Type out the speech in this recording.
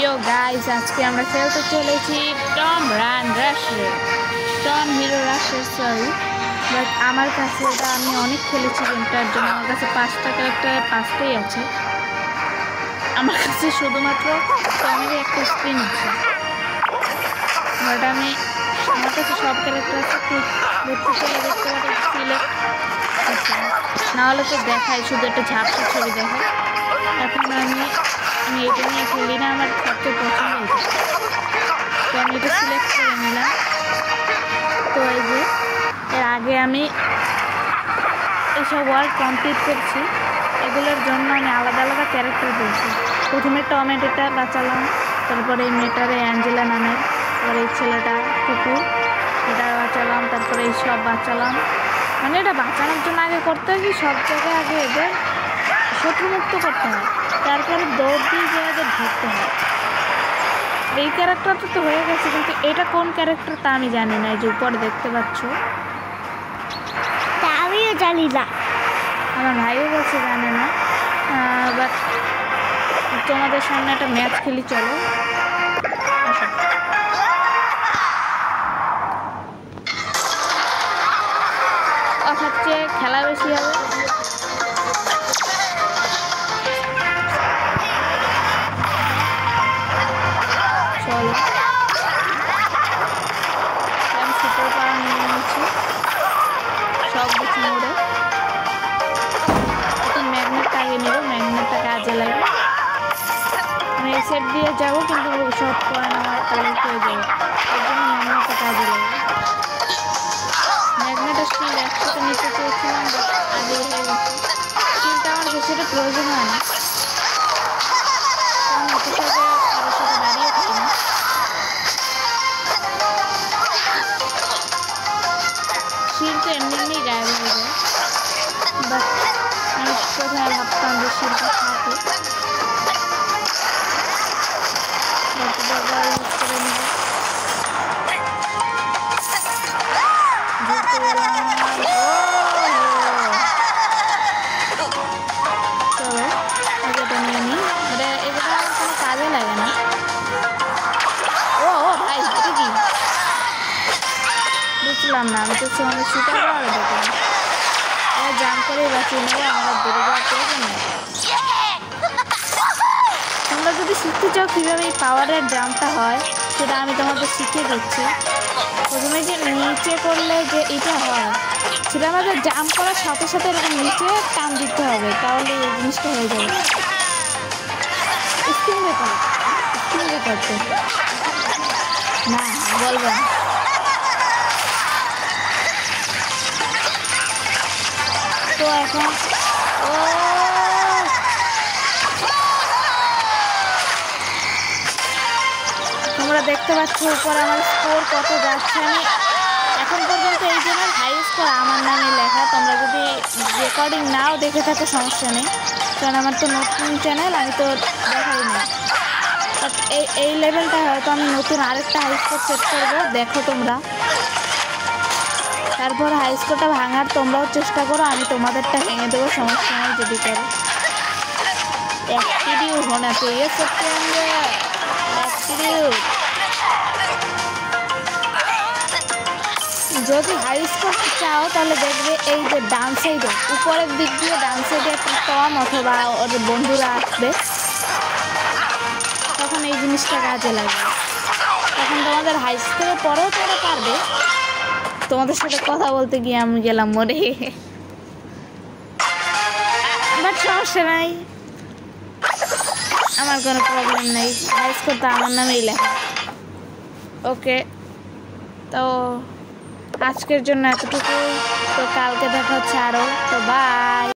প্রিয় গাইস, আজকে আমরা খেলতে চলেছি টম হিরো রাশের সরি। বাট আমার কাছে এটা আমি অনেক খেলেছি গেমটার জন্য আমার কাছে 5টা ক্যারেক্টার 5টাই আছে। আমার কাছে শুধুমাত্র টমেরই একটা স্ক্রিন আছে, বাট আমার কাছে সব ক্যারেক্টার আছে। দেখতে পারে সিলেক্ট আছে, নাহলে তো দেখাই শুধু একটা ঝাপসা ছবি দেখায়। এখন আমি এটা নিয়ে খেলি না, আমার সবচেয়ে পছন্দ হয়েছে, তো আমি এটা সিলেক্ট করে নিলাম। তো এই যে এর আগে আমি এইসব ওয়ার্ক কমপ্লিট করছি, এগুলোর জন্য আমি আলাদা আলাদা ক্যারেক্টার বলছি। প্রথমে টমেটোটা বাঁচালাম, তারপরে এই মেয়েটারে অ্যাঞ্জেলা নামের, তারপরে এই ছেলেটা কুকুর এটা বাঁচালাম, তারপরে এই সব বাঁচালাম। মানে এটা বাঁচানোর জন্য আগে করতে হয় কি, সব জায়গায় আগে এদের শত্রুমুক্ত করতে হয়, তারপরে দৌড় দিয়ে যে এদের ধরতে হয়। এই ক্যারেক্টারটা তো হয়ে গেছে, কিন্তু এটা কোন ক্যারেক্টার তা আমি জানি না। এই যে উপরে দেখতে পাচ্ছ, তা আমিও জানি না, আমার ভাইও বলছে জানে না। বাট তোমাদের সামনে একটা ম্যাচ খেলি, চলো। হচ্ছে খেলা বেশি হবে, চলো। আমি সুপার পাওয়ার নিয়ে নিচ্ছি সব কিছু মোড়ে। এখন ম্যাগনেটটা আগে নেব, ম্যাগনেটটা কাজে লাগে। আমি এই সেট দিয়ে যাবো, কিন্তু সব পয়েন্ট আমার কালেক্ট হয়ে যাবে, এর জন্য ম্যাগনেটটা কাজে লাগে। ম্যাগনেটের স্টিল একসাথে নিতে চেয়েছিলাম, বাট আগে হয়ে গেছে। স্টিলটা আমার বেশিটা প্রয়োজন হয় না, কারণ এত সাথে কারোর সাথে দাঁড়িয়ে থাকি না। শিলটা এমনি গায়েব হয়ে যায়, বাট আমি কোথায় ভাবতাম যে শিলটা থাকে। ব্যবহার ইউজ করে নেব, চলো এগুলোটা নিয়ে নিই। এগুলো কোনো কাজে লাগে না। ও ভাই, এটা কি বুঝলাম না, আমি তো তোমাদের সুপার পাওয়ার দেখলাম। জাম্প করে বাঁচিয়ে নেবো, আমরা দূরে যাওয়ার প্রয়োজন নেই। তোমরা যদি শিখতে চাও কীভাবে এই পাওয়ারের জাম্পটা হয়, সেটা আমি তোমাদের শিখিয়ে দিচ্ছি। প্রথমে যে নিচে করলে যে এটা হয়, সেটা আমাদের জাম্প করার সাথে সাথে এরকম নিচে টান দিতে হবে, তাহলে এই জিনিসটা হয়ে যাবে। স্ক্রিন রেকর্ড না বলবো না। তো এখন তোমরা দেখতে পাচ্ছ উপরে আমার স্কোর কত যাচ্ছে। আমি এখন পর্যন্ত এই জন্য হাই স্কোর আমার নামে লেখা। তোমরা যদি রেকর্ডিং নাও দেখে থাকো সমস্যা নেই, কারণ আমার তো নতুন চ্যানেল, আমি তো দেখাই না। বাট এই লেভেলটা হয়তো আমি নতুন আরেকটা হাই স্কোর সেট করবো, দেখো তোমরা। তারপর হাই স্কোরটা ভাঙার তোমরাও চেষ্টা করো, আমি তোমাদেরটা ভেঙে দেবো, সমস্যা নেই যদি করো। एक्टिव होना चाहिए सबके अंदर, एक्टिव। যদি হাই স্কোর চাও তাহলে দেখবে এই যে ডান সাইডে উপরের দিক দিয়ে ডান সাইডে একটা টম অথবা ওর বন্ধুরা আসবে, তখন এই জিনিসটা কাজে লাগবে। তখন তোমাদের হাই স্কোরের পরেও তোমরা পারবে। তোমাদের সাথে কথা বলতে গিয়ে আমি গেলাম মরে, বাট সমস্যা নাই, আমার কোনো প্রবলেম নেই। হাই স্কোর তো আমার নামেই লেখা। ওকে, তো আজকের জন্য এতটুকু। তো কালকে দেখা হচ্ছে আরও। তো বাই।